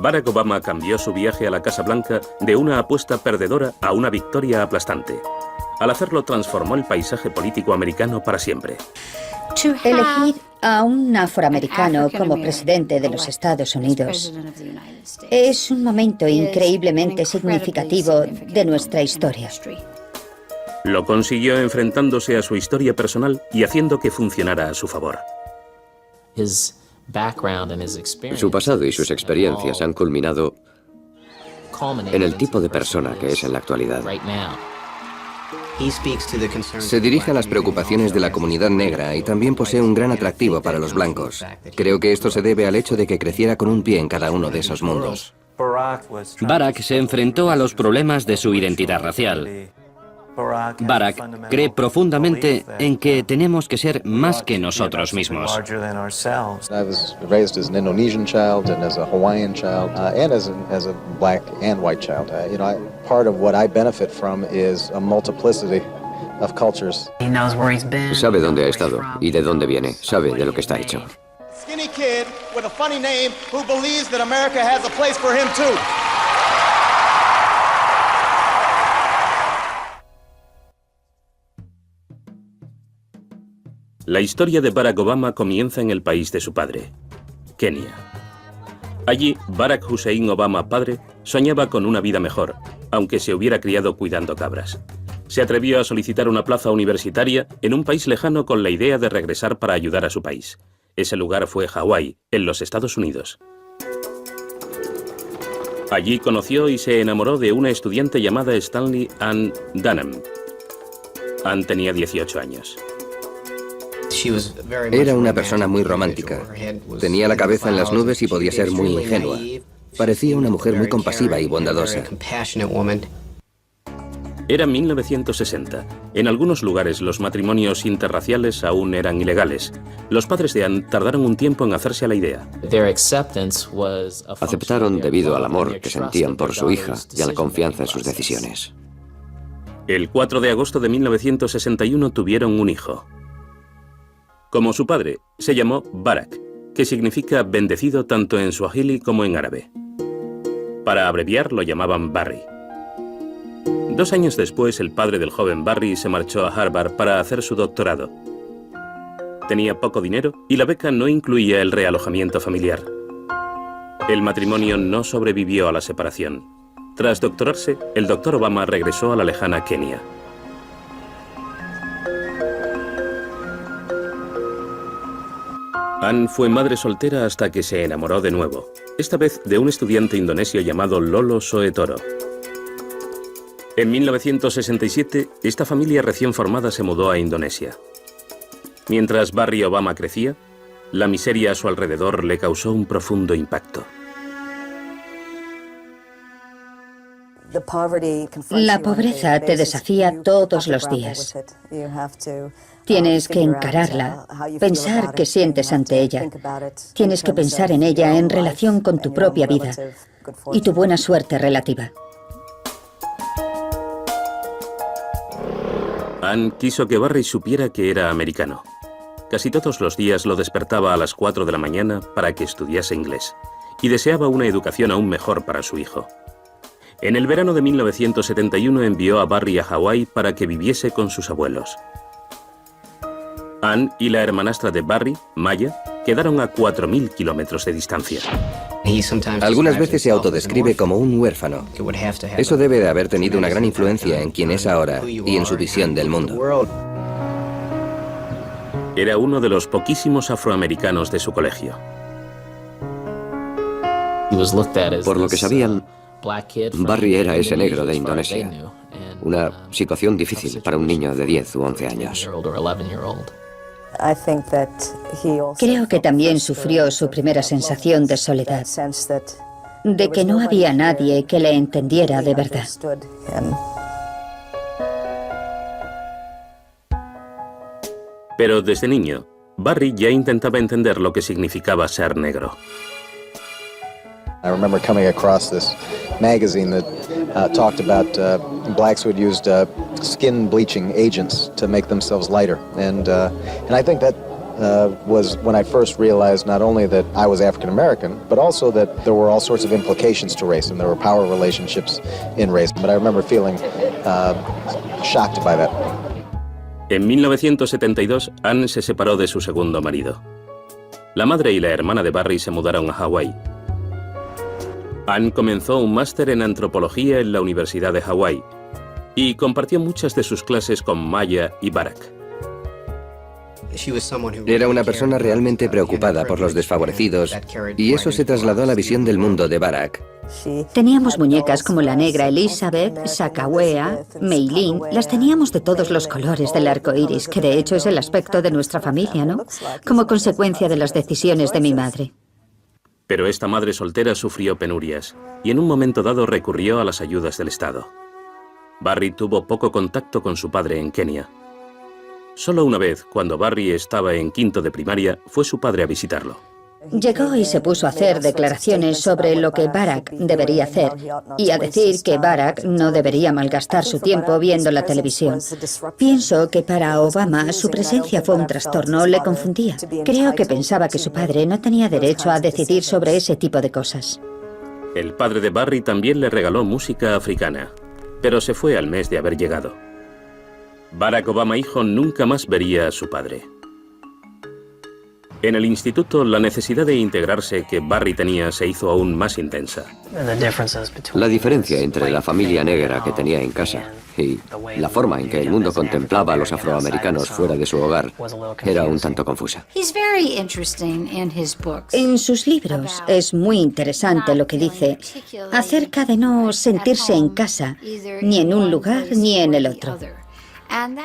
Barack Obama cambió su viaje a la Casa Blanca de una apuesta perdedora a una victoria aplastante. Al hacerlo, transformó el paisaje político americano para siempre. Elegir a un afroamericano como presidente de los Estados Unidos es un momento increíblemente significativo de nuestra historia. Lo consiguió enfrentándose a su historia personal y haciendo que funcionara a su favor. Su pasado y sus experiencias han culminado en el tipo de persona que es en la actualidad. Se dirige a las preocupaciones de la comunidad negra y también posee un gran atractivo para los blancos. Creo que esto se debe al hecho de que creciera con un pie en cada uno de esos mundos. Barack se enfrentó a los problemas de su identidad racial. Barack cree profundamente en que tenemos que ser más que nosotros mismos. I was raised as an Indonesian child and as a Hawaiian child and as a black and white child. Part of what I benefit from is a multiplicity of cultures. Sabe dónde ha estado y de dónde viene. Sabe de lo que está hecho. Skinny kid with a funny name who believes that America has a place for him too. La historia de Barack Obama comienza en el país de su padre, Kenia. Allí, Barack Hussein Obama padre soñaba con una vida mejor, aunque se hubiera criado cuidando cabras. Se atrevió a solicitar una plaza universitaria en un país lejano con la idea de regresar para ayudar a su país. Ese lugar fue Hawái, en los Estados Unidos. Allí conoció y se enamoró de una estudiante llamada Stanley Ann Dunham. Ann tenía 18 años. Era una persona muy romántica. Tenía la cabeza en las nubes y podía ser muy ingenua. Parecía una mujer muy compasiva y bondadosa. Era 1960. En algunos lugares los matrimonios interraciales aún eran ilegales. Los padres de Ann tardaron un tiempo en hacerse a la idea. Aceptaron debido al amor que sentían por su hija y a la confianza en sus decisiones. El 4 de agosto de 1961 tuvieron un hijo. Como su padre, se llamó Barack, que significa bendecido tanto en suajili como en árabe. Para abreviar lo llamaban Barry. 2 años después, el padre del joven Barry se marchó a Harvard para hacer su doctorado. Tenía poco dinero y la beca no incluía el realojamiento familiar. El matrimonio no sobrevivió a la separación. Tras doctorarse, el doctor Obama regresó a la lejana Kenia. Ann fue madre soltera hasta que se enamoró de nuevo, esta vez de un estudiante indonesio llamado Lolo Soetoro. En 1967, esta familia recién formada se mudó a Indonesia. Mientras Barry Obama crecía, la miseria a su alrededor le causó un profundo impacto. La pobreza te desafía todos los días. Tienes que encararla, pensar qué sientes ante ella. Tienes que pensar en ella en relación con tu propia vida y tu buena suerte relativa. Ann quiso que Barry supiera que era americano. Casi todos los días lo despertaba a las 4 de la mañana para que estudiase inglés y deseaba una educación aún mejor para su hijo. En el verano de 1971 envió a Barry a Hawái para que viviese con sus abuelos. Ann y la hermanastra de Barry, Maya, quedaron a 4.000 kilómetros de distancia. Algunas veces se autodescribe como un huérfano. Eso debe de haber tenido una gran influencia en quien es ahora y en su visión del mundo. Era uno de los poquísimos afroamericanos de su colegio. Por lo que sabían, Barry era ese negro de Indonesia. Una situación difícil para un niño de 10 u 11 años. Creo que también sufrió su primera sensación de soledad, de que no había nadie que le entendiera de verdad. Pero desde niño, Barry ya intentaba entender lo que significaba ser negro. I remember coming across this magazine that talked about blacks who had used skin bleaching agents to make themselves lighter, and I think that was when I first realized not only that I was African American, but also that there were all sorts of implications to race, and there were power relationships in race. But I remember feeling shocked by that. En 1972, Anne se separó de su segundo marido. La madre y la hermana de Barry se mudaron a Hawái. Anne comenzó un máster en antropología en la Universidad de Hawái y compartió muchas de sus clases con Maya y Barack. Era una persona realmente preocupada por los desfavorecidos, y eso se trasladó a la visión del mundo de Barack. Teníamos muñecas como la negra Elizabeth, Sacagawea, Meilín. Las teníamos de todos los colores del arco iris, que de hecho es el aspecto de nuestra familia, ¿no? Como consecuencia de las decisiones de mi madre. Pero esta madre soltera sufrió penurias y en un momento dado recurrió a las ayudas del Estado. Barry tuvo poco contacto con su padre en Kenia. Solo una vez, cuando Barry estaba en quinto de primaria, fue su padre a visitarlo. Llegó y se puso a hacer declaraciones sobre lo que Barack debería hacer y a decir que Barack no debería malgastar su tiempo viendo la televisión. Pienso que para Obama su presencia fue un trastorno, le confundía. Creo que pensaba que su padre no tenía derecho a decidir sobre ese tipo de cosas. El padre de Barry también le regaló música africana, pero se fue al mes de haber llegado. Barack Obama hijo nunca más vería a su padre. En el instituto, la necesidad de integrarse que Barry tenía se hizo aún más intensa. La diferencia entre la familia negra que tenía en casa y la forma en que el mundo contemplaba a los afroamericanos fuera de su hogar era un tanto confusa. En sus libros es muy interesante lo que dice acerca de no sentirse en casa, ni en un lugar ni en el otro.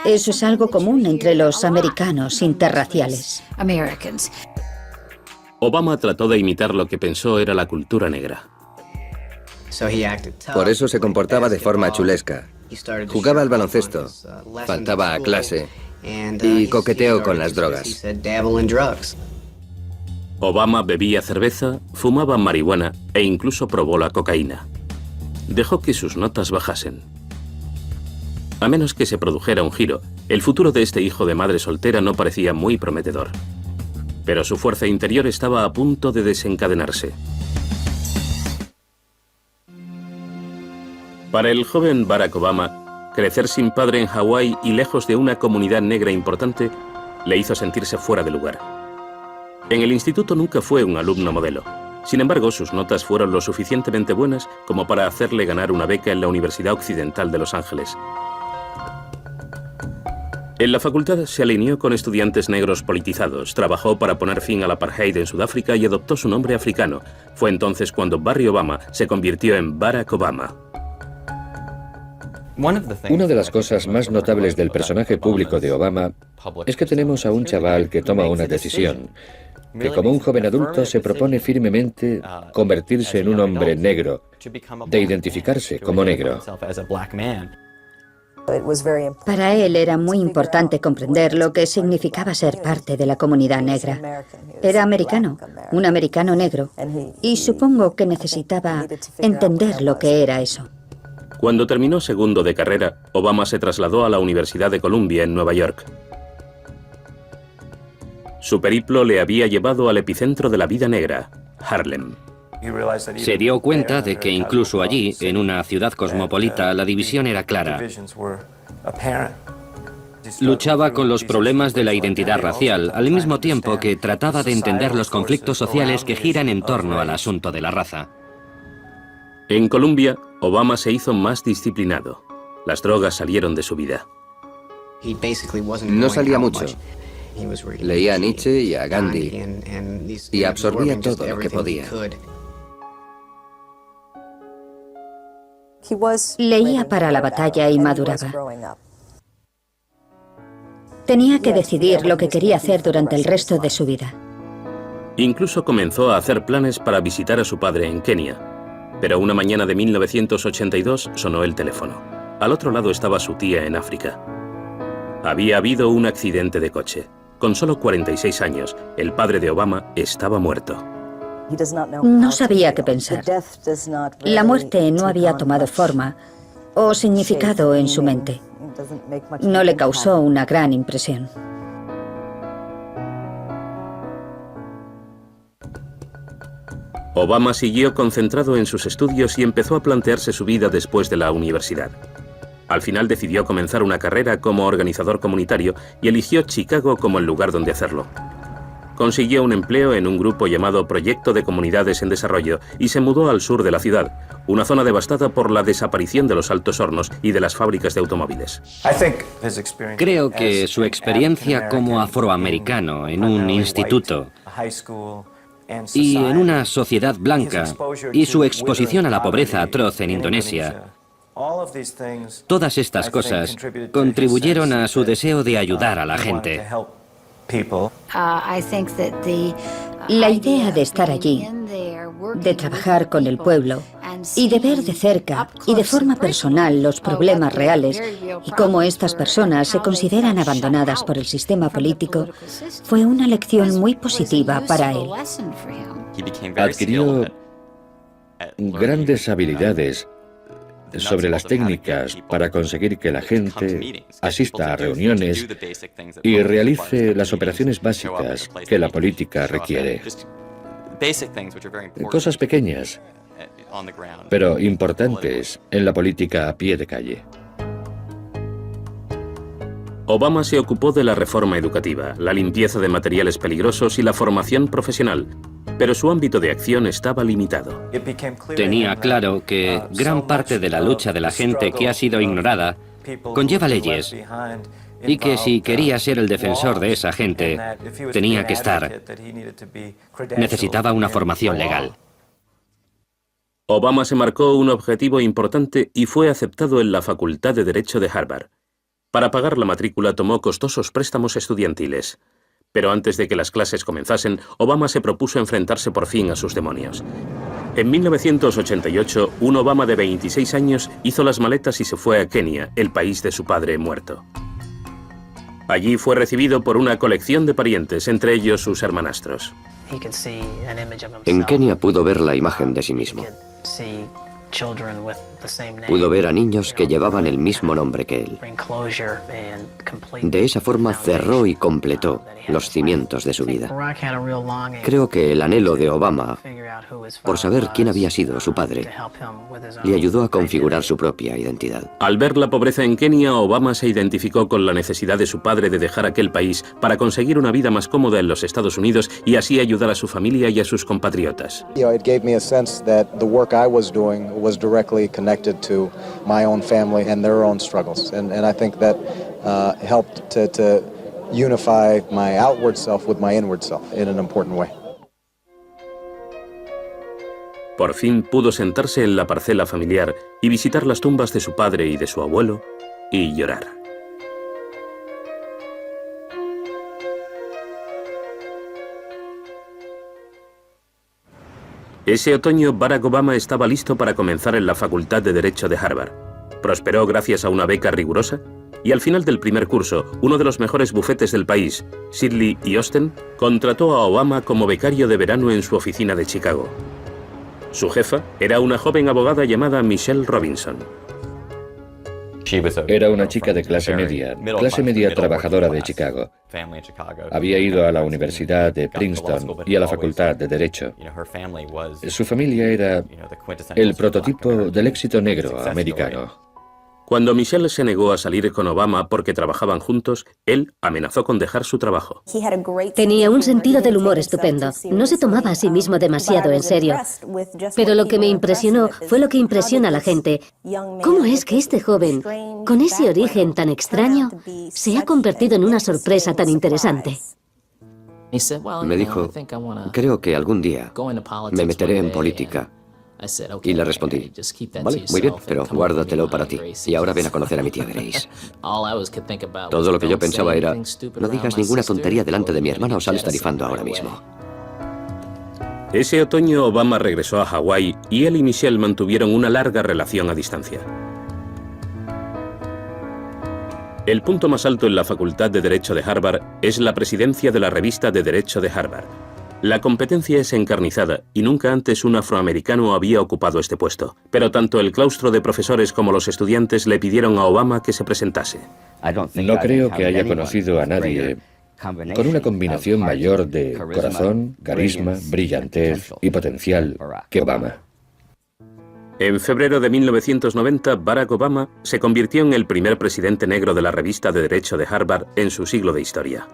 Eso es algo común entre los americanos interraciales. Obama trató de imitar lo que pensó era la cultura negra. Por eso se comportaba de forma chulesca. Jugaba al baloncesto, faltaba a clase y coqueteó con las drogas. Obama bebía cerveza, fumaba marihuana e incluso probó la cocaína. Dejó que sus notas bajasen. A menos que se produjera un giro, el futuro de este hijo de madre soltera no parecía muy prometedor. Pero su fuerza interior estaba a punto de desencadenarse. Para el joven Barack Obama, crecer sin padre en Hawái y lejos de una comunidad negra importante le hizo sentirse fuera de lugar. En el instituto nunca fue un alumno modelo. Sin embargo, sus notas fueron lo suficientemente buenas como para hacerle ganar una beca en la Universidad Occidental de Los Ángeles. En la facultad se alineó con estudiantes negros politizados, trabajó para poner fin al apartheid en Sudáfrica y adoptó su nombre africano. Fue entonces cuando Barry Obama se convirtió en Barack Obama. Una de las cosas más notables del personaje público de Obama es que tenemos a un chaval que toma una decisión, que como un joven adulto se propone firmemente convertirse en un hombre negro, de identificarse como negro. Para él era muy importante comprender lo que significaba ser parte de la comunidad negra. Era americano, un americano negro, y supongo que necesitaba entender lo que era eso. Cuando terminó segundo de carrera, Obama se trasladó a la Universidad de Columbia en Nueva York. Su periplo le había llevado al epicentro de la vida negra, Harlem. Se dio cuenta de que incluso allí, en una ciudad cosmopolita, la división era clara. Luchaba con los problemas de la identidad racial, al mismo tiempo que trataba de entender los conflictos sociales que giran en torno al asunto de la raza. En Columbia, Obama se hizo más disciplinado. Las drogas salieron de su vida. No salía mucho. Leía a Nietzsche y a Gandhi y absorbía todo lo que podía. Leía para la batalla y maduraba. Tenía que decidir lo que quería hacer durante el resto de su vida. Incluso comenzó a hacer planes para visitar a su padre en Kenia. Pero una mañana de 1982 sonó el teléfono. Al otro lado estaba su tía en África. Había habido un accidente de coche. Con solo 46 años, el padre de Obama estaba muerto. No sabía qué pensar. La muerte no había tomado forma o significado en su mente. No le causó una gran impresión. Obama siguió concentrado en sus estudios y empezó a plantearse su vida después de la universidad. Al final decidió comenzar una carrera como organizador comunitario y eligió Chicago como el lugar donde hacerlo. Consiguió un empleo en un grupo llamado Proyecto de Comunidades en Desarrollo y se mudó al sur de la ciudad, una zona devastada por la desaparición de los altos hornos y de las fábricas de automóviles. Creo que su experiencia como afroamericano en un instituto y en una sociedad blanca y su exposición a la pobreza atroz en Indonesia, todas estas cosas contribuyeron a su deseo de ayudar a la gente. La idea de estar allí, de trabajar con el pueblo y de ver de cerca y de forma personal los problemas reales y cómo estas personas se consideran abandonadas por el sistema político, fue una lección muy positiva para él. Adquirió grandes habilidades sobre las técnicas para conseguir que la gente asista a reuniones y realice las operaciones básicas que la política requiere. Cosas pequeñas, pero importantes en la política a pie de calle. Obama se ocupó de la reforma educativa, la limpieza de materiales peligrosos y la formación profesional, pero su ámbito de acción estaba limitado. Tenía claro que gran parte de la lucha de la gente que ha sido ignorada conlleva leyes y que si quería ser el defensor de esa gente, necesitaba una formación legal. Obama se marcó un objetivo importante y fue aceptado en la Facultad de Derecho de Harvard. Para pagar la matrícula tomó costosos préstamos estudiantiles. Pero antes de que las clases comenzasen, Obama se propuso enfrentarse por fin a sus demonios. En 1988, un Obama de 26 años hizo las maletas y se fue a Kenia, el país de su padre muerto. Allí fue recibido por una colección de parientes, entre ellos sus hermanastros. En Kenia pudo ver la imagen de sí mismo. Pudo ver a niños que llevaban el mismo nombre que él. De esa forma cerró y completó los cimientos de su vida. Creo que el anhelo de Obama por saber quién había sido su padre le ayudó a configurar su propia identidad. Al ver la pobreza en Kenia, Obama se identificó con la necesidad de su padre de dejar aquel país para conseguir una vida más cómoda en los Estados Unidos y así ayudar a su familia y a sus compatriotas. It gave me a sense that the work I was doing was directly connected to my own family and their own struggles, and I think that helped to unify my outward self with my inward self in an important way. Por fin pudo sentarse en la parcela familiar y visitar las tumbas de su padre y de su abuelo y llorar. Ese otoño, Barack Obama estaba listo para comenzar en la Facultad de Derecho de Harvard. Prosperó gracias a una beca rigurosa y al final del primer curso, uno de los mejores bufetes del país, Sidley y Austin, contrató a Obama como becario de verano en su oficina de Chicago. Su jefa era una joven abogada llamada Michelle Robinson. Era una chica de clase media trabajadora de Chicago. Había ido a la Universidad de Princeton y a la Facultad de Derecho. Su familia era el prototipo del éxito negro americano. Cuando Michelle se negó a salir con Obama porque trabajaban juntos, él amenazó con dejar su trabajo. Tenía un sentido del humor estupendo. No se tomaba a sí mismo demasiado en serio. Pero lo que me impresionó fue lo que impresiona a la gente. ¿Cómo es que este joven, con ese origen tan extraño, se ha convertido en una sorpresa tan interesante? Me dijo, creo que algún día me meteré en política. Y le respondí, vale, muy bien, pero guárdatelo para ti. Y ahora ven a conocer a mi tía Grace. Todo lo que yo pensaba era, no digas ninguna tontería delante de mi hermana o sales tarifando ahora mismo. Ese otoño Obama regresó a Hawái y él y Michelle mantuvieron una larga relación a distancia. El punto más alto en la Facultad de Derecho de Harvard es la presidencia de la revista de Derecho de Harvard. La competencia es encarnizada y nunca antes un afroamericano había ocupado este puesto, pero tanto el claustro de profesores como los estudiantes le pidieron a Obama que se presentase. No creo que haya conocido a nadie con una combinación mayor de corazón, carisma, brillantez y potencial que Obama. En febrero de 1990, Barack Obama se convirtió en el primer presidente negro de la revista de Derecho de Harvard en su siglo de historia.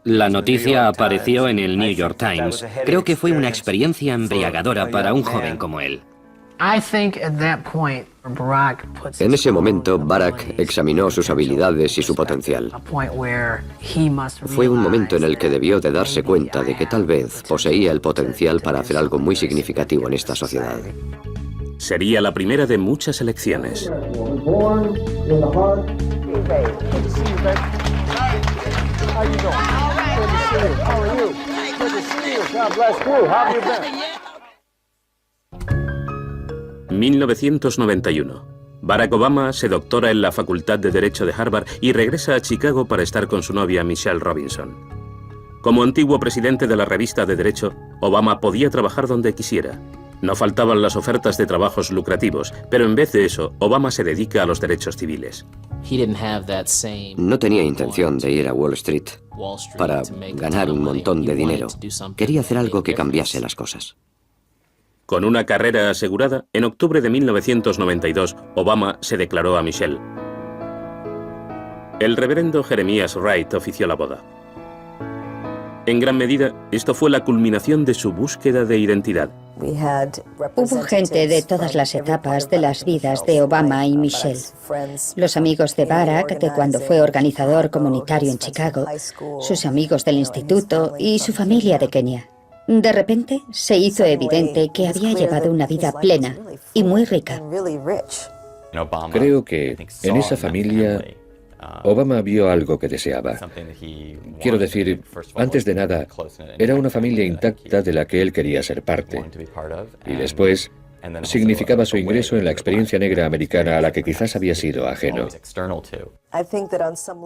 La noticia apareció en el New York Times. Creo que fue una experiencia embriagadora para un joven como él. En ese momento, Barack examinó sus habilidades y su potencial. Fue un momento en el que debió de darse cuenta de que tal vez poseía el potencial para hacer algo muy significativo en esta sociedad. Sería la primera de muchas elecciones. ...1991... Barack Obama se doctora en la Facultad de Derecho de Harvard y regresa a Chicago para estar con su novia Michelle Robinson. Como antiguo presidente de la revista de Derecho, Obama podía trabajar donde quisiera. No faltaban las ofertas de trabajos lucrativos, pero en vez de eso, Obama se dedica a los derechos civiles. No tenía intención de ir a Wall Street para ganar un montón de dinero. Quería hacer algo que cambiase las cosas. Con una carrera asegurada, en octubre de 1992, Obama se declaró a Michelle. El reverendo Jeremías Wright ofició la boda. En gran medida, esto fue la culminación de su búsqueda de identidad. Hubo gente de todas las etapas de las vidas de Obama y Michelle. Los amigos de Barack, de cuando fue organizador comunitario en Chicago, sus amigos del instituto y su familia de Kenia. De repente, se hizo evidente que había llevado una vida plena y muy rica. Creo que en esa familia Obama vio algo que deseaba. Quiero decir, antes de nada, era una familia intacta de la que él quería ser parte. Y después, significaba su ingreso en la experiencia negra americana a la que quizás había sido ajeno.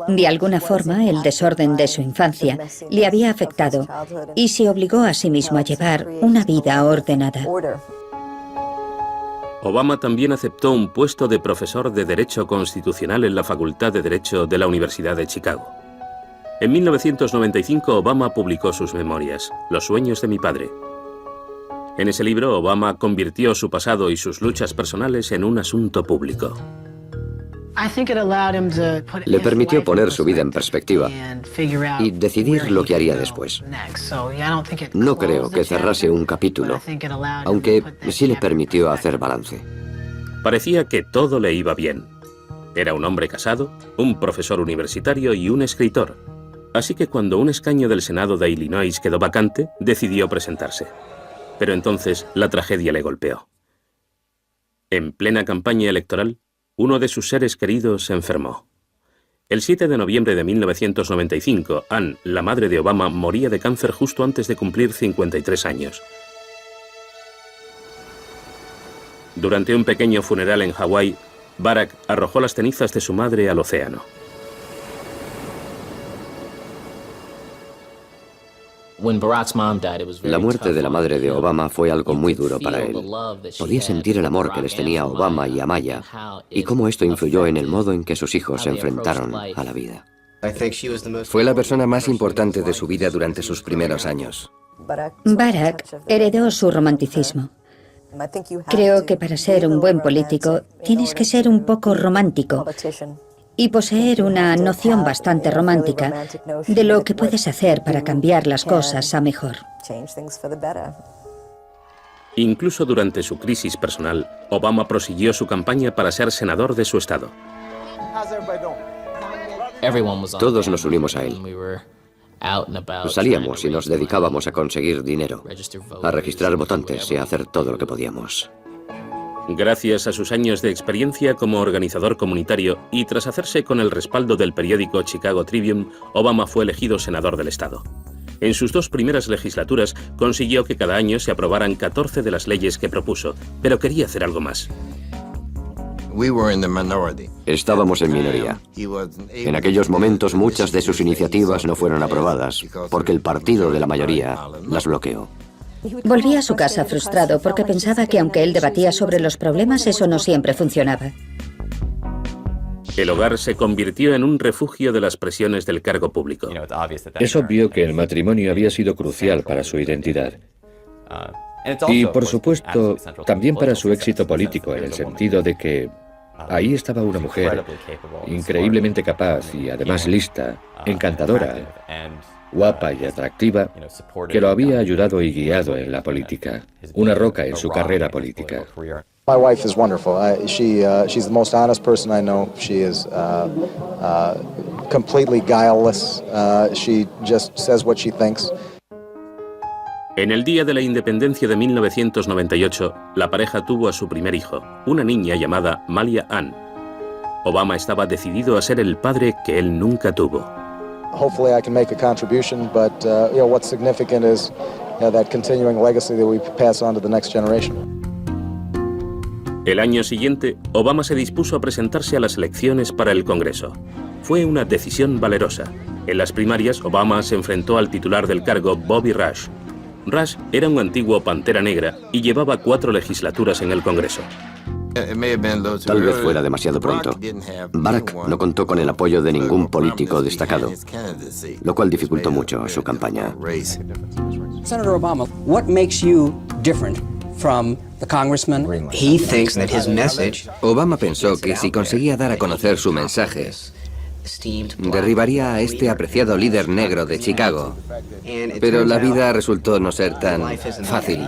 De alguna forma, el desorden de su infancia le había afectado y se obligó a sí mismo a llevar una vida ordenada. Obama también aceptó un puesto de profesor de Derecho Constitucional en la Facultad de Derecho de la Universidad de Chicago. En 1995, Obama publicó sus memorias, Los sueños de mi padre. En ese libro, Obama convirtió su pasado y sus luchas personales en un asunto público. Le permitió poner su vida en perspectiva y decidir lo que haría después. No creo que cerrase un capítulo, aunque sí le permitió hacer balance. Parecía que todo le iba bien. Era un hombre casado, un profesor universitario y un escritor. Así que cuando un escaño del Senado de Illinois quedó vacante, decidió presentarse. Pero entonces la tragedia le golpeó. En plena campaña electoral, uno de sus seres queridos se enfermó. El 7 de noviembre de 1995, Ann, la madre de Obama, moría de cáncer justo antes de cumplir 53 años. Durante un pequeño funeral en Hawái, Barack arrojó las cenizas de su madre al océano. La muerte de la madre de Obama fue algo muy duro para él. Podía sentir el amor que les tenía Obama y Amaya y cómo esto influyó en el modo en que sus hijos se enfrentaron a la vida. Fue la persona más importante de su vida durante sus primeros años. Barack heredó su romanticismo. Creo que para ser un buen político tienes que ser un poco romántico y poseer una noción bastante romántica de lo que puedes hacer para cambiar las cosas a mejor. Incluso durante su crisis personal, Obama prosiguió su campaña para ser senador de su estado. Todos nos unimos a él. Salíamos y nos dedicábamos a conseguir dinero, a registrar votantes y a hacer todo lo que podíamos. Gracias a sus años de experiencia como organizador comunitario y tras hacerse con el respaldo del periódico Chicago Tribune, Obama fue elegido senador del estado. En sus 2 primeras legislaturas consiguió que cada año se aprobaran 14 de las leyes que propuso, pero quería hacer algo más. Estábamos en minoría. En aquellos momentos muchas de sus iniciativas no fueron aprobadas porque el partido de la mayoría las bloqueó. Volvía a su casa frustrado porque pensaba que aunque él debatía sobre los problemas, eso no siempre funcionaba. El hogar se convirtió en un refugio de las presiones del cargo público. Es obvio que el matrimonio había sido crucial para su identidad. Y, por supuesto, también para su éxito político, en el sentido de que ahí estaba una mujer increíblemente capaz y además lista, encantadora, guapa y atractiva, que lo había ayudado y guiado en la política, una roca en su carrera política. My wife is wonderful. She's the most honest person I know. She is completely guileless. She just says what she thinks. En el día de la independencia de 1998, la pareja tuvo a su primer hijo, una niña llamada Malia Ann. Obama estaba decidido a ser el padre que él nunca tuvo. Hopefully I can make a contribution, but what's significant is that continuing legacy that we pass on to the next generation. El año siguiente, Obama se dispuso a presentarse a las elecciones para el Congreso. Fue una decisión valerosa. En las primarias, Obama se enfrentó al titular del cargo, Bobby Rush. Rush era un antiguo pantera negra y llevaba 4 legislaturas en el Congreso. Tal vez fuera demasiado pronto. Barack no contó con el apoyo de ningún político destacado, lo cual dificultó mucho su campaña. Senator Obama, what makes you different from the congressman? He thinks that his message... Obama pensó que si conseguía dar a conocer su mensaje, derribaría a este apreciado líder negro de Chicago. Pero la vida resultó no ser tan fácil.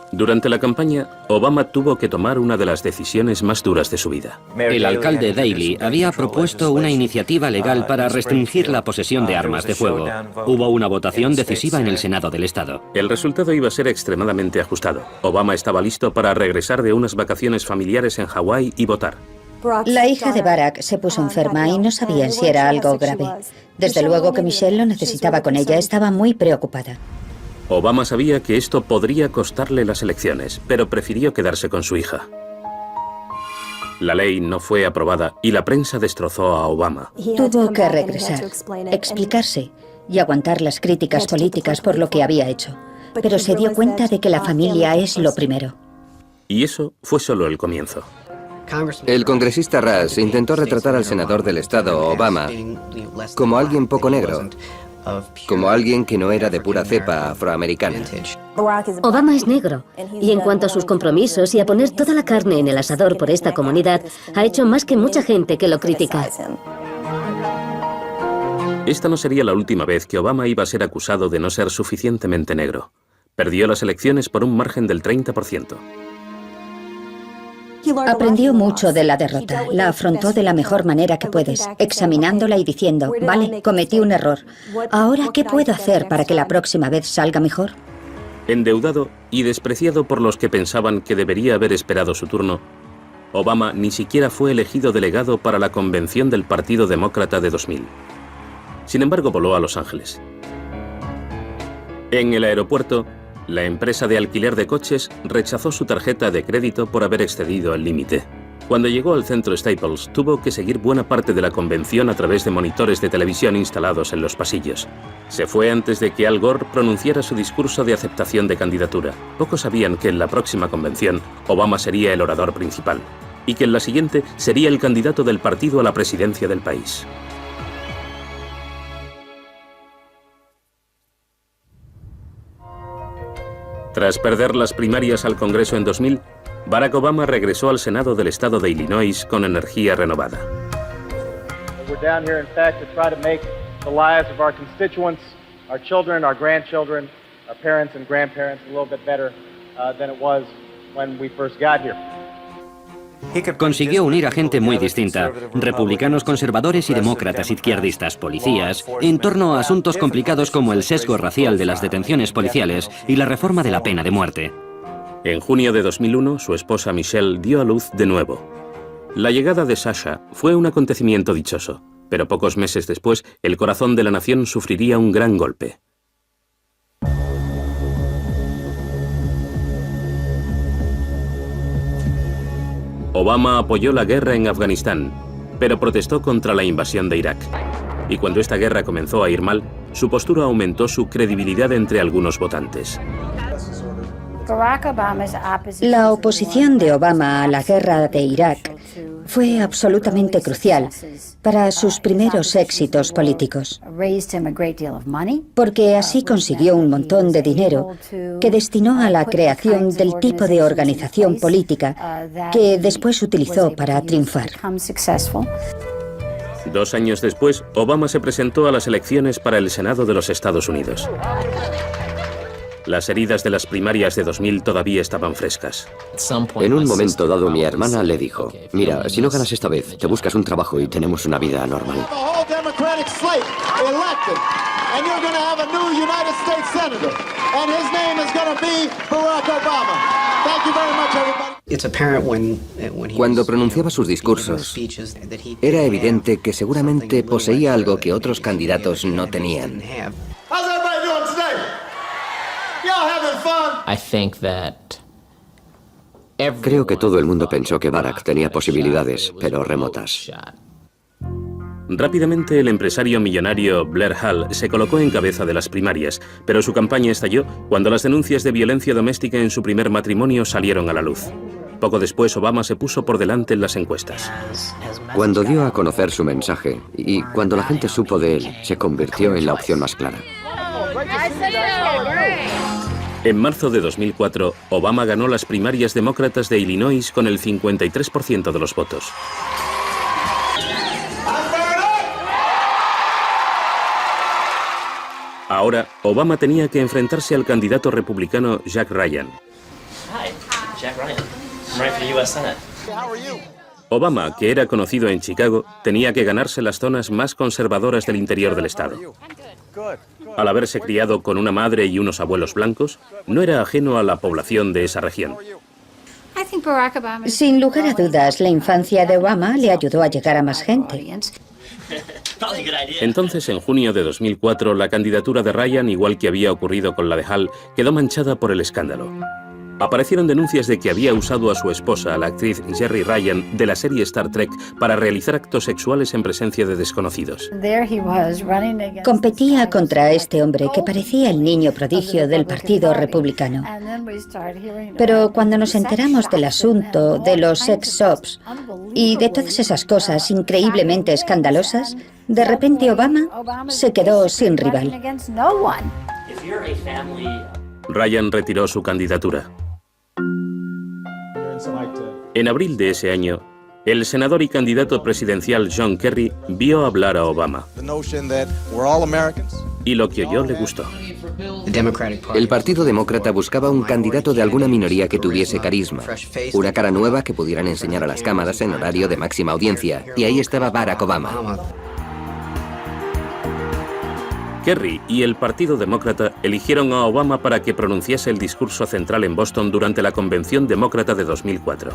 Durante la campaña, Obama tuvo que tomar una de las decisiones más duras de su vida. El alcalde Daley había propuesto una iniciativa legal para restringir la posesión de armas de fuego. Hubo una votación decisiva en el Senado del Estado. El resultado iba a ser extremadamente ajustado. Obama estaba listo para regresar de unas vacaciones familiares en Hawái y votar. La hija de Barack se puso enferma y no sabían si era algo grave. Desde luego que Michelle lo necesitaba con ella, estaba muy preocupada. Obama sabía que esto podría costarle las elecciones, pero prefirió quedarse con su hija. La ley no fue aprobada y la prensa destrozó a Obama. Tuvo que regresar, explicarse y aguantar las críticas políticas por lo que había hecho. Pero se dio cuenta de que la familia es lo primero. Y eso fue solo el comienzo. El congresista Rush intentó retratar al senador del estado, Obama, como alguien poco negro, como alguien que no era de pura cepa afroamericana. Obama es negro, y en cuanto a sus compromisos y a poner toda la carne en el asador por esta comunidad, ha hecho más que mucha gente que lo critica. Esta no sería la última vez que Obama iba a ser acusado de no ser suficientemente negro. Perdió las elecciones por un margen del 30%. Aprendió mucho de la derrota, la afrontó de la mejor manera que puedes, examinándola y diciendo, vale, cometí un error. Ahora, ¿qué puedo hacer para que la próxima vez salga mejor? Endeudado y despreciado por los que pensaban que debería haber esperado su turno, Obama ni siquiera fue elegido delegado para la convención del Partido Demócrata de 2000. Sin embargo, voló a Los Ángeles. En el aeropuerto, la empresa de alquiler de coches rechazó su tarjeta de crédito por haber excedido el límite. Cuando llegó al centro Staples, tuvo que seguir buena parte de la convención a través de monitores de televisión instalados en los pasillos. Se fue antes de que Al Gore pronunciara su discurso de aceptación de candidatura. Pocos sabían que en la próxima convención Obama sería el orador principal y que en la siguiente sería el candidato del partido a la presidencia del país. Tras perder las primarias al Congreso en 2000, Barack Obama regresó al Senado del estado de Illinois con energía renovada. We're down here, in fact, to try to make the lives of our constituents, our children, our grandchildren, our parents and grandparents a little bit better than it was when we first got here. Consiguió unir a gente muy distinta, republicanos conservadores y demócratas izquierdistas, policías, en torno a asuntos complicados como el sesgo racial de las detenciones policiales y la reforma de la pena de muerte. En junio de 2001, su esposa Michelle dio a luz de nuevo. La llegada de Sasha fue un acontecimiento dichoso, pero pocos meses después, el corazón de la nación sufriría un gran golpe. Obama apoyó la guerra en Afganistán, pero protestó contra la invasión de Irak. Y cuando esta guerra comenzó a ir mal, su postura aumentó su credibilidad entre algunos votantes. La oposición de Obama a la guerra de Irak fue absolutamente crucial para sus primeros éxitos políticos, porque así consiguió un montón de dinero que destinó a la creación del tipo de organización política que después utilizó para triunfar. 2 años después, Obama se presentó a las elecciones para el Senado de los Estados Unidos. Las heridas de las primarias de 2000 todavía estaban frescas. En un momento dado mi hermana le dijo, mira, si no ganas esta vez, te buscas un trabajo y tenemos una vida normal. Cuando pronunciaba sus discursos, era evidente que seguramente poseía algo que otros candidatos no tenían. Creo que todo el mundo pensó que Barack tenía posibilidades, pero remotas. Rápidamente el empresario millonario Blair Hull se colocó en cabeza de las primarias, pero su campaña estalló cuando las denuncias de violencia doméstica en su primer matrimonio salieron a la luz. Poco después Obama se puso por delante en las encuestas. Cuando dio a conocer su mensaje y cuando la gente supo de él, se convirtió en la opción más clara. En marzo de 2004, Obama ganó las primarias demócratas de Illinois con el 53% de los votos. Ahora, Obama tenía que enfrentarse al candidato republicano Jack Ryan. Obama, que era conocido en Chicago, tenía que ganarse las zonas más conservadoras del interior del estado. Al haberse criado con una madre y unos abuelos blancos, no era ajeno a la población de esa región. Sin lugar a dudas, la infancia de Obama le ayudó a llegar a más gente. Entonces, en junio de 2004, la candidatura de Ryan, igual que había ocurrido con la de Hull, quedó manchada por el escándalo. Aparecieron denuncias de que había usado a su esposa, la actriz Jeri Ryan, de la serie Star Trek, para realizar actos sexuales en presencia de desconocidos. Competía contra este hombre que parecía el niño prodigio del Partido Republicano. Pero cuando nos enteramos del asunto, de los sex shops y de todas esas cosas increíblemente escandalosas, de repente Obama se quedó sin rival. Ryan retiró su candidatura. En abril de ese año, el senador y candidato presidencial John Kerry vio hablar a Obama. Y lo que oyó le gustó. El Partido Demócrata buscaba un candidato de alguna minoría que tuviese carisma, una cara nueva que pudieran enseñar a las cámaras en horario de máxima audiencia, y ahí estaba Barack Obama. Kerry y el Partido Demócrata eligieron a Obama para que pronunciase el discurso central en Boston durante la Convención Demócrata de 2004.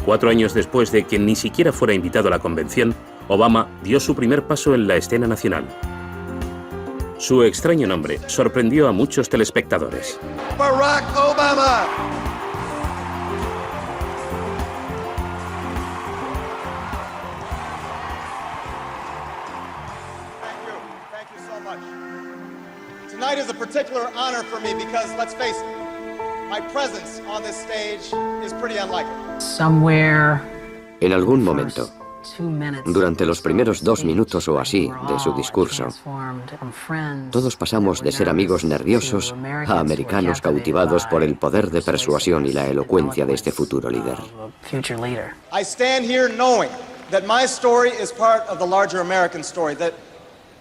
4 años después de que ni siquiera fuera invitado a la convención, Obama dio su primer paso en la escena nacional. Su extraño nombre sorprendió a muchos telespectadores. Barack Obama. Tonight is a particular honor for me because, let's face it, my presence on this stage is pretty unlikely. En algún momento, durante los primeros 2 minutos o así de su discurso, todos pasamos de ser amigos nerviosos a americanos cautivados por el poder de persuasión y la elocuencia de este futuro líder. I stand here knowing that my story is part of the larger American story, that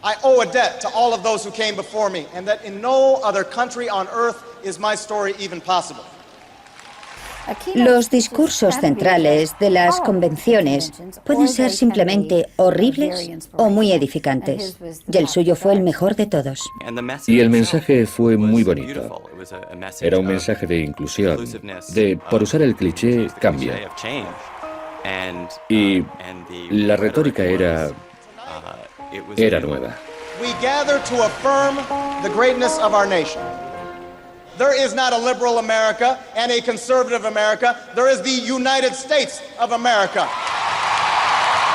I owe a debt to all of those who came before me, and that in no other country on earth is my story even possible. Los discursos centrales de las convenciones pueden ser simplemente horribles o muy edificantes, y el suyo fue el mejor de todos. Y el mensaje fue muy bonito. Era un mensaje de inclusión, de, por usar el cliché, cambio. Y la retórica era nueva. We gather to affirm the greatness of our nation. There is not a liberal America and a conservative America. There is the United States of America.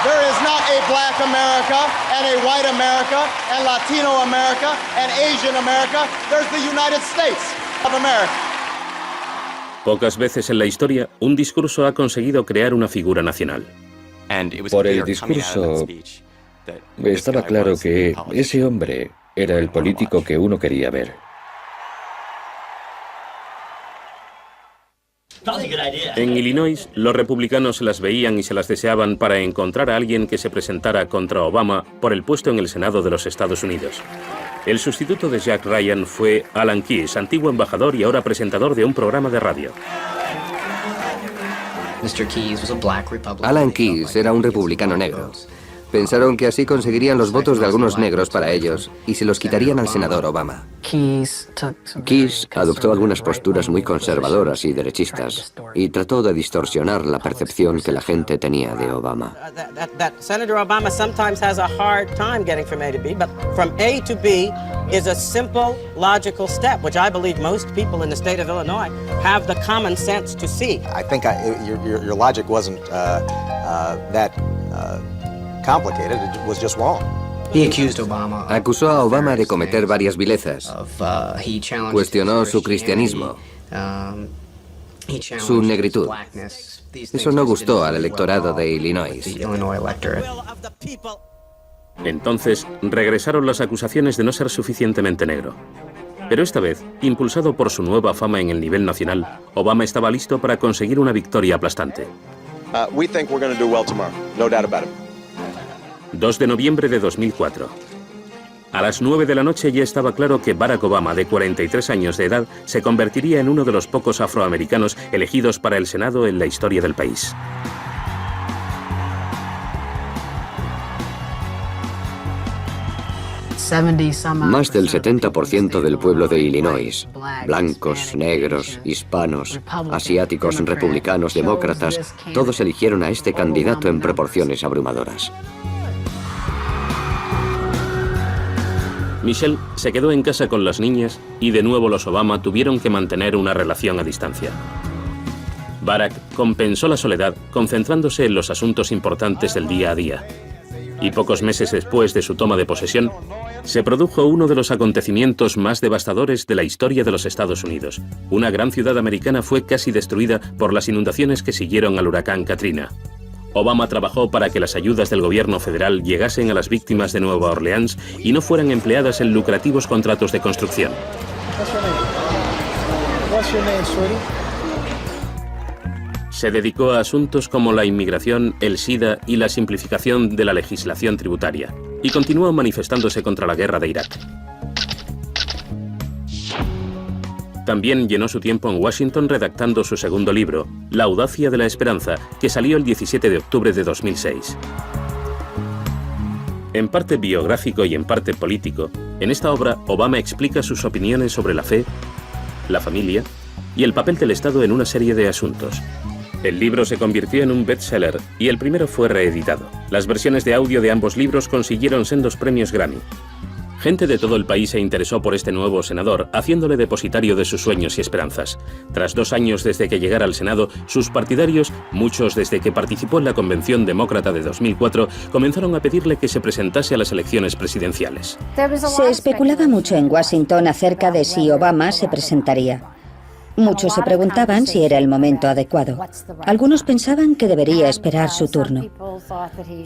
There is not a black America and a white America and Latino America and Asian America. There's the United States of America. Pocas veces en la historia, un discurso ha conseguido crear una figura nacional. Por el discurso, estaba claro que ese hombre era el político que uno quería ver. En Illinois, los republicanos se las veían y se las deseaban para encontrar a alguien que se presentara contra Obama por el puesto en el Senado de los Estados Unidos. El sustituto de Jack Ryan fue Alan Keyes, antiguo embajador y ahora presentador de un programa de radio. Alan Keyes era un republicano negro. Pensaron que así conseguirían los votos de algunos negros para ellos y se los quitarían al senador Obama. Keyes adoptó algunas posturas muy conservadoras y derechistas y trató de distorsionar la percepción que la gente tenía de Obama. Senator Obama sometimes has a hard time getting from A to B, but from A to B is a simple, logical step, which I believe most people in the state of Illinois have the common sense to see. I think your logic wasn't that complicated, it was just wrong. Acusó a Obama de cometer varias vilezas. Cuestionó su cristianismo, su negritud. Eso no gustó al electorado de Illinois. Entonces, regresaron las acusaciones de no ser suficientemente negro. Pero esta vez, impulsado por su nueva fama en el nivel nacional, Obama estaba listo para conseguir una victoria aplastante. We think we're going to do well tomorrow, no doubt about it. 2 de noviembre de 2004. A las 9 de la noche ya estaba claro que Barack Obama, de 43 años de edad, se convertiría en uno de los pocos afroamericanos elegidos para el Senado en la historia del país. Más del 70% del pueblo de Illinois, blancos, negros, hispanos, asiáticos, republicanos, demócratas, todos eligieron a este candidato en proporciones abrumadoras. Michelle se quedó en casa con las niñas y de nuevo los Obama tuvieron que mantener una relación a distancia. Barack compensó la soledad concentrándose en los asuntos importantes del día a día. Y pocos meses después de su toma de posesión, se produjo uno de los acontecimientos más devastadores de la historia de los Estados Unidos. Una gran ciudad americana fue casi destruida por las inundaciones que siguieron al huracán Katrina. Obama trabajó para que las ayudas del gobierno federal llegasen a las víctimas de Nueva Orleans y no fueran empleadas en lucrativos contratos de construcción. Se dedicó a asuntos como la inmigración, el SIDA y la simplificación de la legislación tributaria, y continuó manifestándose contra la guerra de Irak. También llenó su tiempo en Washington redactando su segundo libro, La audacia de la esperanza, que salió el 17 de octubre de 2006. En parte biográfico y en parte político, en esta obra Obama explica sus opiniones sobre la fe, la familia y el papel del Estado en una serie de asuntos. El libro se convirtió en un bestseller y el primero fue reeditado. Las versiones de audio de ambos libros consiguieron sendos premios Grammy. Gente de todo el país se interesó por este nuevo senador, haciéndole depositario de sus sueños y esperanzas. Tras 2 años desde que llegara al Senado, sus partidarios, muchos desde que participó en la Convención Demócrata de 2004, comenzaron a pedirle que se presentase a las elecciones presidenciales. Se especulaba mucho en Washington acerca de si Obama se presentaría. Muchos se preguntaban si era el momento adecuado. Algunos pensaban que debería esperar su turno.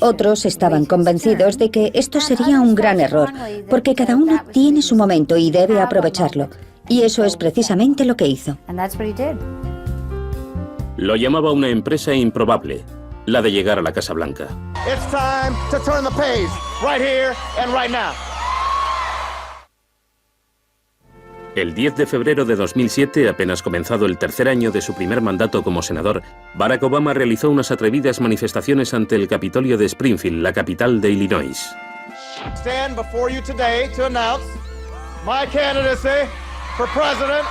Otros estaban convencidos de que esto sería un gran error, porque cada uno tiene su momento y debe aprovecharlo. Y eso es precisamente lo que hizo. Lo llamaba una empresa improbable, la de llegar a la Casa Blanca. It's time to turn the page, right here and right now. El 10 de febrero de 2007, apenas comenzado el tercer año de su primer mandato como senador, Barack Obama realizó unas atrevidas manifestaciones ante el Capitolio de Springfield, la capital de Illinois. Stand before you today to announce my candidacy for President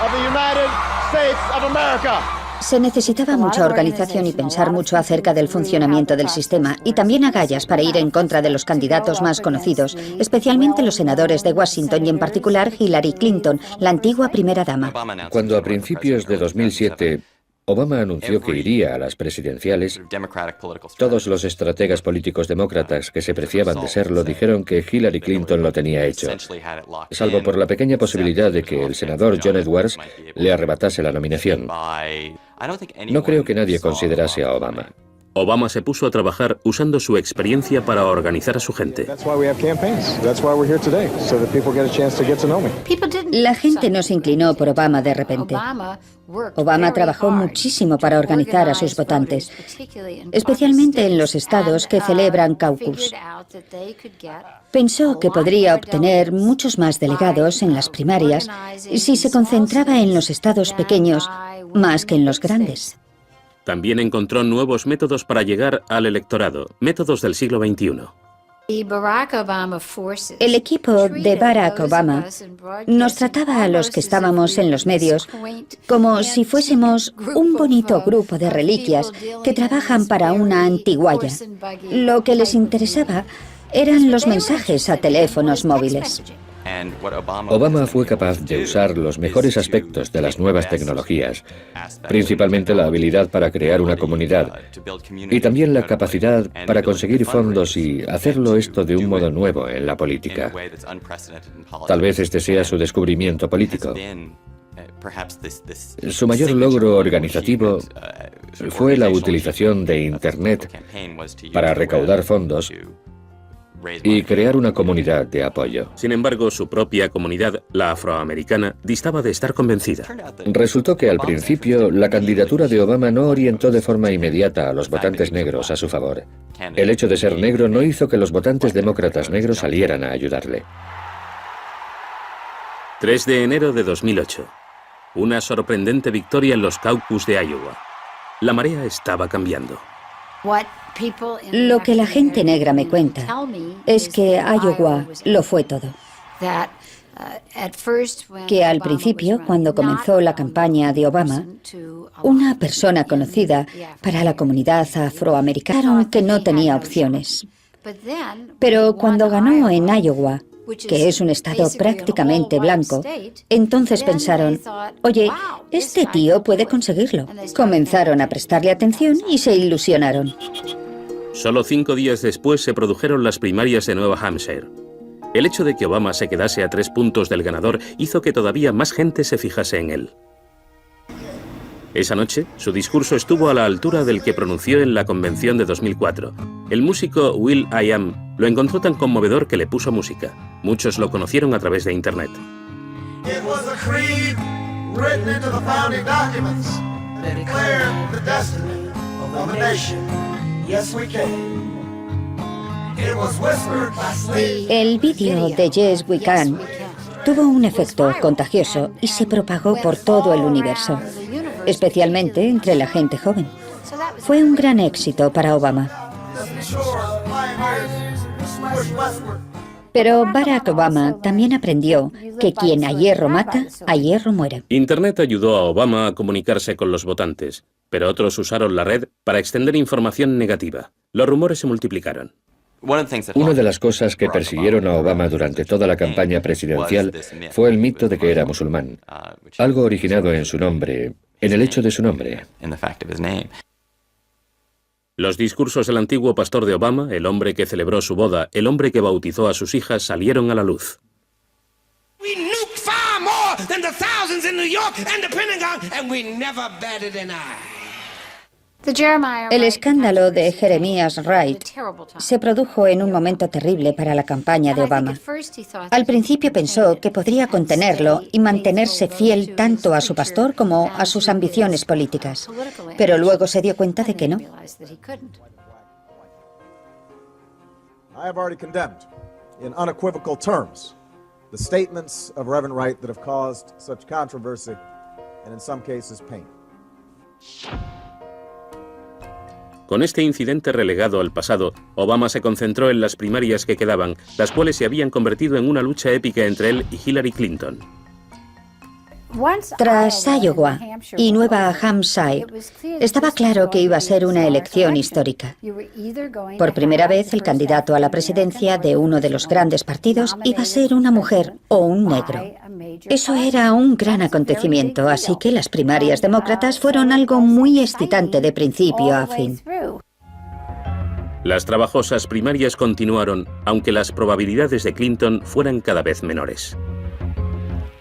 of the United States of America. Se necesitaba mucha organización y pensar mucho acerca del funcionamiento del sistema y también agallas para ir en contra de los candidatos más conocidos, especialmente los senadores de Washington y en particular Hillary Clinton, la antigua primera dama. Cuando a principios de 2007 Obama anunció que iría a las presidenciales, todos los estrategas políticos demócratas que se preciaban de serlo dijeron que Hillary Clinton lo tenía hecho, salvo por la pequeña posibilidad de que el senador John Edwards le arrebatase la nominación. No creo que nadie considerase a Obama. Obama se puso a trabajar usando su experiencia para organizar a su gente. La gente no se inclinó por Obama de repente. Obama trabajó muchísimo para organizar a sus votantes, especialmente en los estados que celebran caucus. Pensó que podría obtener muchos más delegados en las primarias si se concentraba en los estados pequeños más que en los grandes. También encontró nuevos métodos para llegar al electorado, métodos del siglo XXI. El equipo de Barack Obama nos trataba a los que estábamos en los medios como si fuésemos un bonito grupo de reliquias que trabajan para una antiguaya. Lo que les interesaba eran los mensajes a teléfonos móviles. Obama fue capaz de usar los mejores aspectos de las nuevas tecnologías, principalmente la habilidad para crear una comunidad y también la capacidad para conseguir fondos y hacerlo esto de un modo nuevo en la política. Tal vez este sea su descubrimiento político. Su mayor logro organizativo fue la utilización de Internet para recaudar fondos y crear una comunidad de apoyo. Sin embargo, su propia comunidad, la afroamericana, distaba de estar convencida. Resultó que al principio la candidatura de Obama no orientó de forma inmediata a los votantes negros a su favor. El hecho de ser negro no hizo que los votantes demócratas negros salieran a ayudarle. 3 de enero de 2008. Una sorprendente victoria en los caucus de Iowa. La marea estaba cambiando. Lo que la gente negra me cuenta es que Iowa lo fue todo. Que al principio, cuando comenzó la campaña de Obama, una persona conocida para la comunidad afroamericana que no tenía opciones. Pero cuando ganó en Iowa, que es un estado prácticamente blanco, entonces pensaron, oye, este tío puede conseguirlo. Comenzaron a prestarle atención y se ilusionaron. Solo 5 días después se produjeron las primarias de Nueva Hampshire. El hecho de que Obama se quedase a 3 puntos del ganador hizo que todavía más gente se fijase en él. Esa noche, su discurso estuvo a la altura del que pronunció en la convención de 2004. El músico Will I Am lo encontró tan conmovedor que le puso música. Muchos lo conocieron a través de Internet. El vídeo de Yes We Can tuvo un efecto contagioso y se propagó por todo el universo, especialmente entre la gente joven. Fue un gran éxito para Obama. Pero Barack Obama también aprendió que quien a hierro mata, a hierro muere. Internet ayudó a Obama a comunicarse con los votantes, pero otros usaron la red para extender información negativa. Los rumores se multiplicaron. Una de las cosas que persiguieron a Obama durante toda la campaña presidencial fue el mito de que era musulmán, algo originado en su nombre, en el hecho de su nombre. Los discursos del antiguo pastor de Obama, el hombre que celebró su boda, el hombre que bautizó a sus hijas, salieron a la luz. El escándalo de Jeremías Wright se produjo en un momento terrible para la campaña de Obama. Al principio pensó que podría contenerlo y mantenerse fiel tanto a su pastor como a sus ambiciones políticas, pero luego se dio cuenta de que no. I have already condemned, in unequivocal terms, the statements of Reverend Wright that have caused such controversy and in some cases pain. Con este incidente relegado al pasado, Obama se concentró en las primarias que quedaban, las cuales se habían convertido en una lucha épica entre él y Hillary Clinton. Tras Iowa y Nueva Hampshire, estaba claro que iba a ser una elección histórica. Por primera vez, el candidato a la presidencia de uno de los grandes partidos iba a ser una mujer o un negro. Eso era un gran acontecimiento, así que las primarias demócratas fueron algo muy excitante de principio a fin. Las trabajosas primarias continuaron, aunque las probabilidades de Clinton fueran cada vez menores.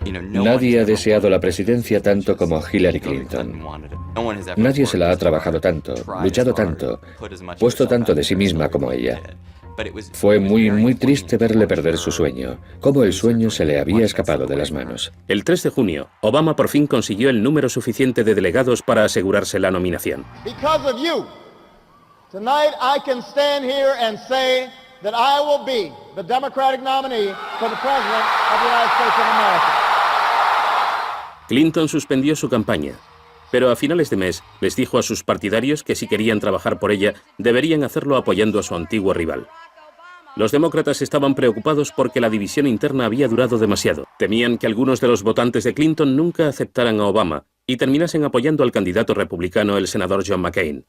Nadie ha deseado la presidencia tanto como Hillary Clinton. Nadie se la ha trabajado tanto, luchado tanto, puesto tanto de sí misma como ella. Fue muy triste verle perder su sueño, cómo el sueño se le había escapado de las manos. El 3 de junio, Obama por fin consiguió el número suficiente de delegados para asegurarse la nominación. Because of you, tonight I can stand here and say that I will be the Democratic nominee for the President of the United States of America. Clinton suspendió su campaña, pero a finales de mes les dijo a sus partidarios que si querían trabajar por ella, deberían hacerlo apoyando a su antiguo rival. Los demócratas estaban preocupados porque la división interna había durado demasiado. Temían que algunos de los votantes de Clinton nunca aceptaran a Obama y terminasen apoyando al candidato republicano, el senador John McCain.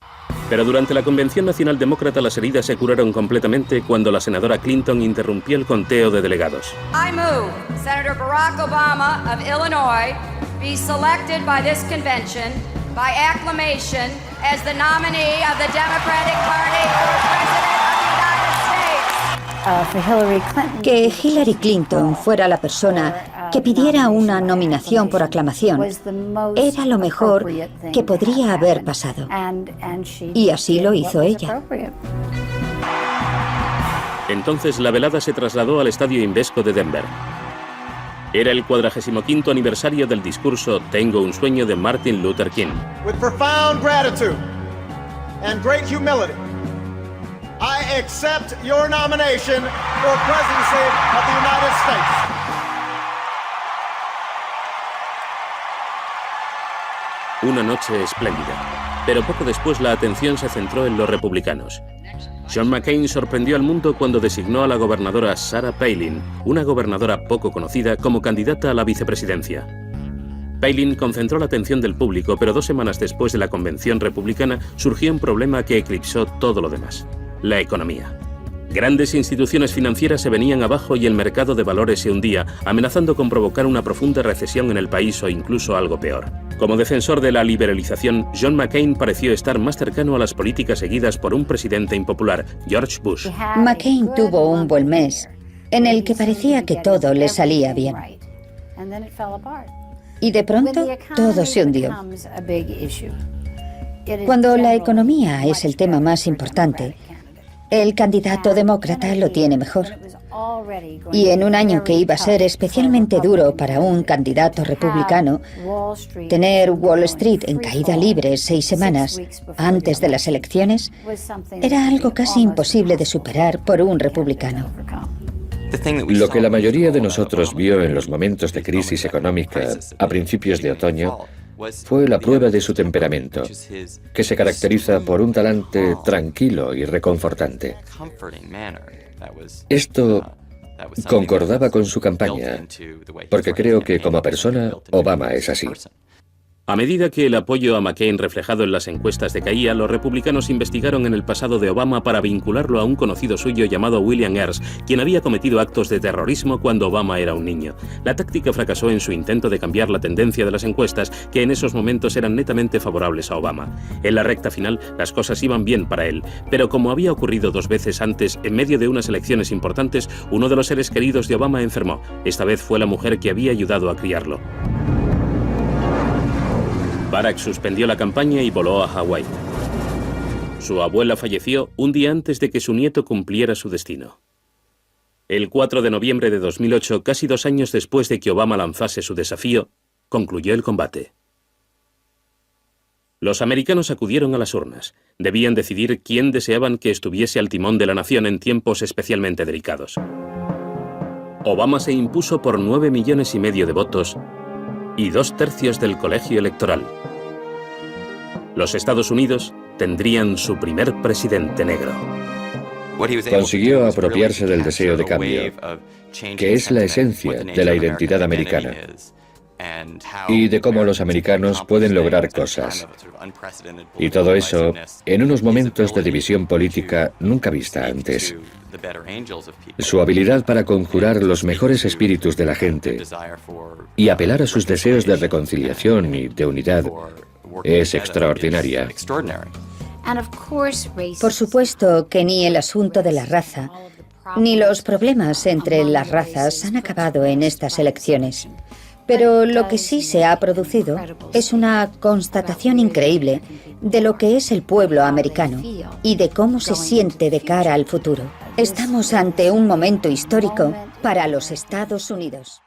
Pero durante la Convención Nacional Demócrata las heridas se curaron completamente cuando la senadora Clinton interrumpió el conteo de delegados. I move Senator Barack Obama of Illinois be selected by this convention by acclamation as the nominee of the Democratic Party for President of the United States. Que Hillary Clinton fuera la persona que pidiera una nominación por aclamación era lo mejor que podría haber pasado. Y así lo hizo ella. Entonces la velada se trasladó al Estadio Invesco de Denver. Era el 45º aniversario del discurso Tengo un sueño de Martin Luther King. With profound gratitude and great humility, I accept your nomination for presidency of the United States. Una noche espléndida, pero poco después la atención se centró en los republicanos. John McCain sorprendió al mundo cuando designó a la gobernadora Sarah Palin, una gobernadora poco conocida, como candidata a la vicepresidencia. Palin concentró la atención del público, pero 2 semanas después de la convención republicana surgió un problema que eclipsó todo lo demás: la economía. Grandes instituciones financieras se venían abajo y el mercado de valores se hundía, amenazando con provocar una profunda recesión en el país o incluso algo peor. Como defensor de la liberalización, John McCain pareció estar más cercano a las políticas seguidas por un presidente impopular, George Bush. McCain tuvo un buen mes, en el que parecía que todo le salía bien. Y de pronto, todo se hundió. Cuando la economía es el tema más importante, el candidato demócrata lo tiene mejor. Y en un año que iba a ser especialmente duro para un candidato republicano, tener Wall Street en caída libre 6 semanas antes de las elecciones era algo casi imposible de superar por un republicano. Lo que la mayoría de nosotros vio en los momentos de crisis económica a principios de otoño fue la prueba de su temperamento, que se caracteriza por un talante tranquilo y reconfortante. Esto concordaba con su campaña, porque creo que como persona, Obama es así. A medida que el apoyo a McCain reflejado en las encuestas decaía, los republicanos investigaron en el pasado de Obama para vincularlo a un conocido suyo llamado William Ayers, quien había cometido actos de terrorismo cuando Obama era un niño. La táctica fracasó en su intento de cambiar la tendencia de las encuestas, que en esos momentos eran netamente favorables a Obama. En la recta final, las cosas iban bien para él, pero como había ocurrido 2 veces antes, en medio de unas elecciones importantes, uno de los seres queridos de Obama enfermó. Esta vez fue la mujer que había ayudado a criarlo. Barack suspendió la campaña y voló a Hawái. Su abuela falleció un día antes de que su nieto cumpliera su destino. El 4 de noviembre de 2008, casi 2 años después de que Obama lanzase su desafío, concluyó el combate. Los americanos acudieron a las urnas. Debían decidir quién deseaban que estuviese al timón de la nación en tiempos especialmente delicados. Obama se impuso por 9,5 millones de votos y 2/3 del colegio electoral. Los Estados Unidos tendrían su primer presidente negro. Consiguió apropiarse del deseo de cambio, que es la esencia de la identidad americana. y de cómo los americanos pueden lograr cosas. Y todo eso en unos momentos de división política nunca vista antes. Su habilidad para conjurar los mejores espíritus de la gente y apelar a sus deseos de reconciliación y de unidad es extraordinaria. Por supuesto que ni el asunto de la raza, ni los problemas entre las razas han acabado en estas elecciones. Pero lo que sí se ha producido es una constatación increíble de lo que es el pueblo americano y de cómo se siente de cara al futuro. Estamos ante un momento histórico para los Estados Unidos.